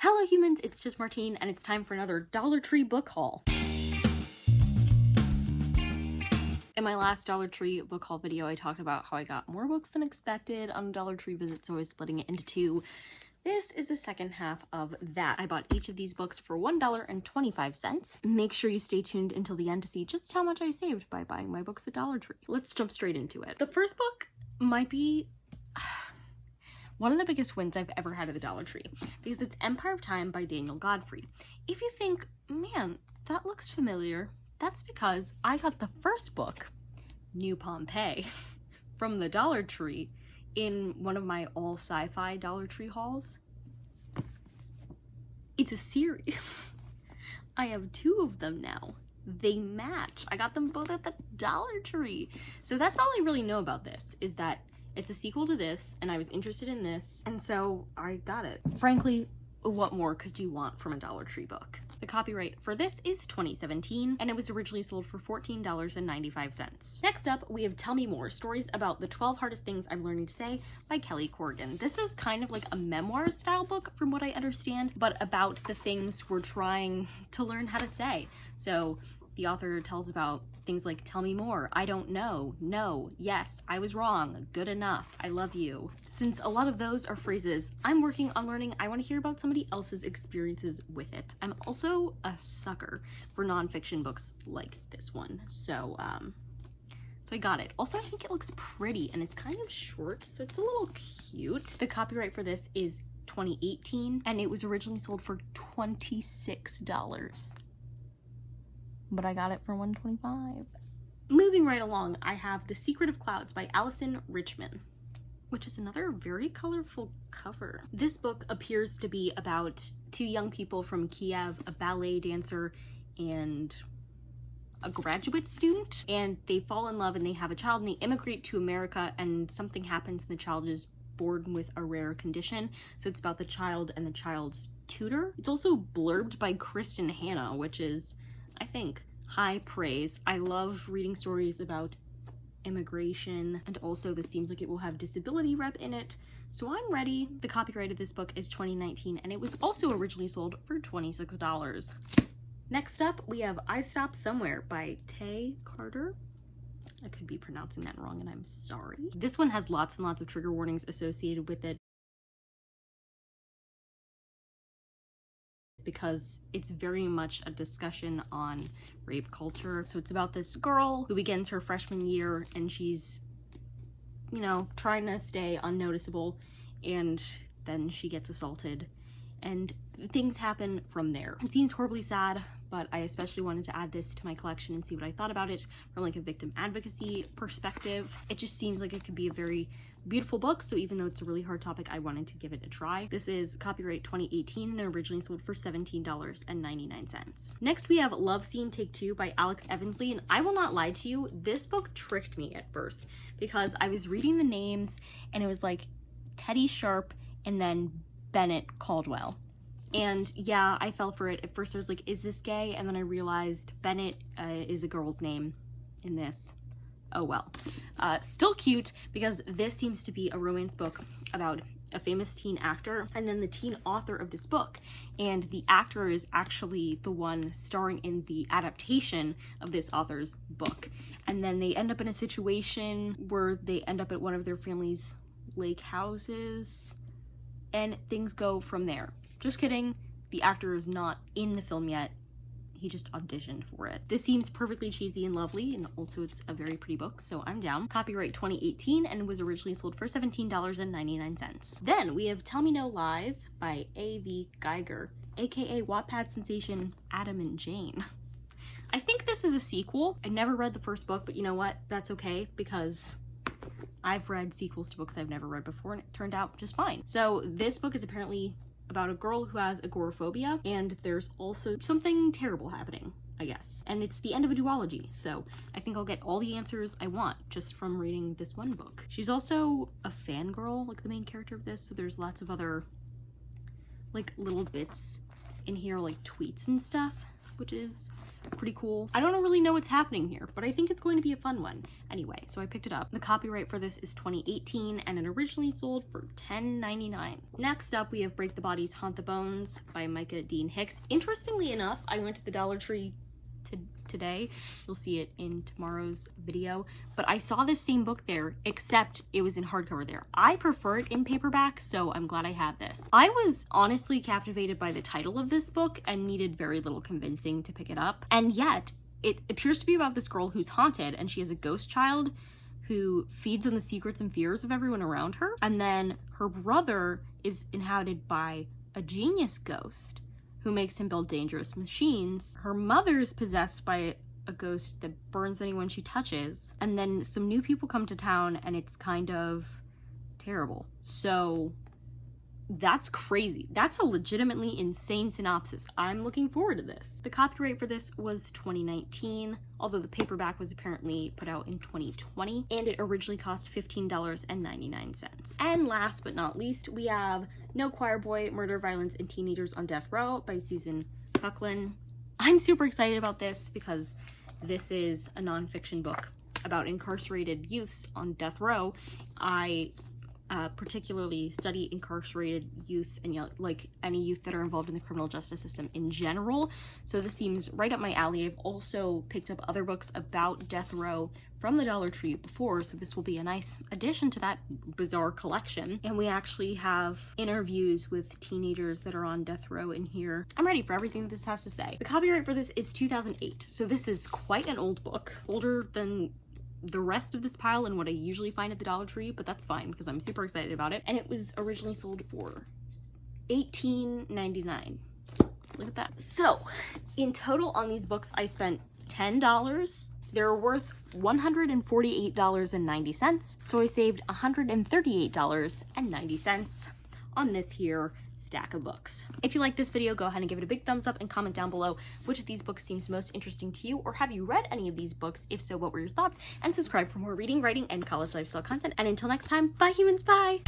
Hello humans, it's just Martine, and it's time for another Dollar Tree book haul. In my last Dollar Tree book haul video, I talked about how I got more books than expected on a Dollar Tree visit, so I was splitting it into two. This is the second half of that. I bought each of these books for $1.25. Make sure you stay tuned until the end to see just how much I saved by buying my books at Dollar Tree. Let's jump straight into it. The first book might be one of the biggest wins I've ever had at the Dollar Tree, because it's Empire of Time by Daniel Godfrey. If you think, man, that looks familiar, that's because I got the first book, New Pompeii, from the Dollar Tree in one of my all sci-fi Dollar Tree hauls. It's a series. I have two of them now. They match. I got them both at the Dollar Tree. So that's all I really know about this, is that it's a sequel to this, and I was interested in this, and so I got it. Frankly, what more could you want from a Dollar Tree book? The copyright for this is 2017, and it was originally sold for $14.95. Next up, we have Tell Me More, Stories About the 12 Hardest Things I'm Learning to Say by Kelly Corrigan. This is kind of like a memoir style book from what I understand, but about the things we're trying to learn how to say. So the author tells about things like, tell me more, I don't know, no, yes, I was wrong, good enough, I love you. Since a lot of those are phrases I'm working on learning, I want to hear about somebody else's experiences with it. I'm also a sucker for nonfiction books like this one, so I got it. Also, I think it looks pretty, and it's kind of short, so it's a little cute. The copyright for this is 2018, and it was originally sold for $26. But I got it for $1.25. Moving right along, I have The Secret of Clouds by Allison Richman, which is another very colorful cover. This book appears to be about two young people from Kiev, a ballet dancer and a graduate student, and they fall in love and they have a child and they immigrate to America, and something happens and the child is born with a rare condition. So it's about the child and the child's tutor. It's also blurbed by Kristen Hanna, which is, I think, high praise. I love reading stories about immigration, and also this seems like it will have disability rep in it, so I'm ready. The copyright of this book is 2019, and it was also originally sold for $26. Next up, we have I Stop Somewhere by Tay Carter. I could be pronouncing that wrong, and I'm sorry. This one has lots and lots of trigger warnings associated with it, because it's very much a discussion on rape culture. So it's about this girl who begins her freshman year, and she's, you know, trying to stay unnoticeable, and then she gets assaulted, and things happen from there. It seems horribly sad, but I especially wanted to add this to my collection and see what I thought about it from like a victim advocacy perspective. It just seems like it could be a very beautiful book, so even though it's a really hard topic, I wanted to give it a try. This is copyright 2018 and originally sold for $17.99. Next, we have Love Scene Take Two by Alex Evansley, and I will not lie to you, this book tricked me at first, because I was reading the names and it was like Teddy Sharp and then Bennett Caldwell. And yeah, I fell for it. At first I was like, is this gay? And then I realized Bennett is a girl's name in this. Oh well. Still cute, because this seems to be a romance book about a famous teen actor and then the teen author of this book. And the actor is actually the one starring in the adaptation of this author's book. And then they end up in a situation where they end up at one of their family's lake houses, and things go from there. Just kidding, the actor is not in the film yet. He just auditioned for it. This seems perfectly cheesy and lovely, and also it's a very pretty book, so I'm down. Copyright 2018, and was originally sold for $17.99. Then we have Tell Me No Lies by A.V. Geiger, aka Wattpad sensation Adam and Jane. I think this is a sequel. I never read the first book, but you know what? That's okay, because I've read sequels to books I've never read before, and it turned out just fine. So this book is apparently about a girl who has agoraphobia, and there's also something terrible happening, I guess. And it's the end of a duology, so I think I'll get all the answers I want just from reading this one book. She's also a fangirl, like the main character of this, so there's lots of other like little bits in here, like tweets and stuff. which is pretty cool. I don't really know what's happening here, but I think it's going to be a fun one. Anyway, so I picked it up. The copyright for this is 2018 and it originally sold for $10.99. Next up, we have Break the Bodies, Haunt the Bones by Micah Dean Hicks. Interestingly enough, I went to the Dollar Tree today. You'll see it in tomorrow's video, but I saw this same book there, except it was in hardcover there. I prefer it in paperback, so I'm glad I have this. I was honestly captivated by the title of this book and needed very little convincing to pick it up, and yet it appears to be about this girl who's haunted, and she has a ghost child who feeds on the secrets and fears of everyone around her, and then her brother is inhabited by a genius ghost who makes him build dangerous machines. Her mother is possessed by a ghost that burns anyone she touches. And then some new people come to town and it's kind of terrible. So that's crazy. That's a legitimately insane synopsis. I'm looking forward to this. The copyright for this was 2019, although the paperback was apparently put out in 2020, and it originally cost $15.99. And last but not least, we have No Choir Boy, Murder, Violence, and Teenagers on Death Row by Susan Cucklin. I'm super excited about this because this is a nonfiction book about incarcerated youths on death row. I particularly study incarcerated youth and like any youth that are involved in the criminal justice system in general, so this seems right up my alley. I've also picked up other books about death row from the Dollar Tree before, so this will be a nice addition to that bizarre collection. And we actually have interviews with teenagers that are on death row in here. I'm ready for everything that this has to say. The copyright for this is 2008, so this is quite an old book, older than the rest of this pile and what I usually find at the Dollar Tree, but that's fine because I'm super excited about it. And it was originally sold for $18.99. Look at that. So in total on these books, I spent $10. They're worth $148.90. So I saved $138.90 on this here stack of books. If you like this video, go ahead and give it a big thumbs up and comment down below which of these books seems most interesting to you, or have you read any of these books? If so, what were your thoughts? And subscribe for more reading, writing, and college lifestyle content. And until next time, bye humans, bye!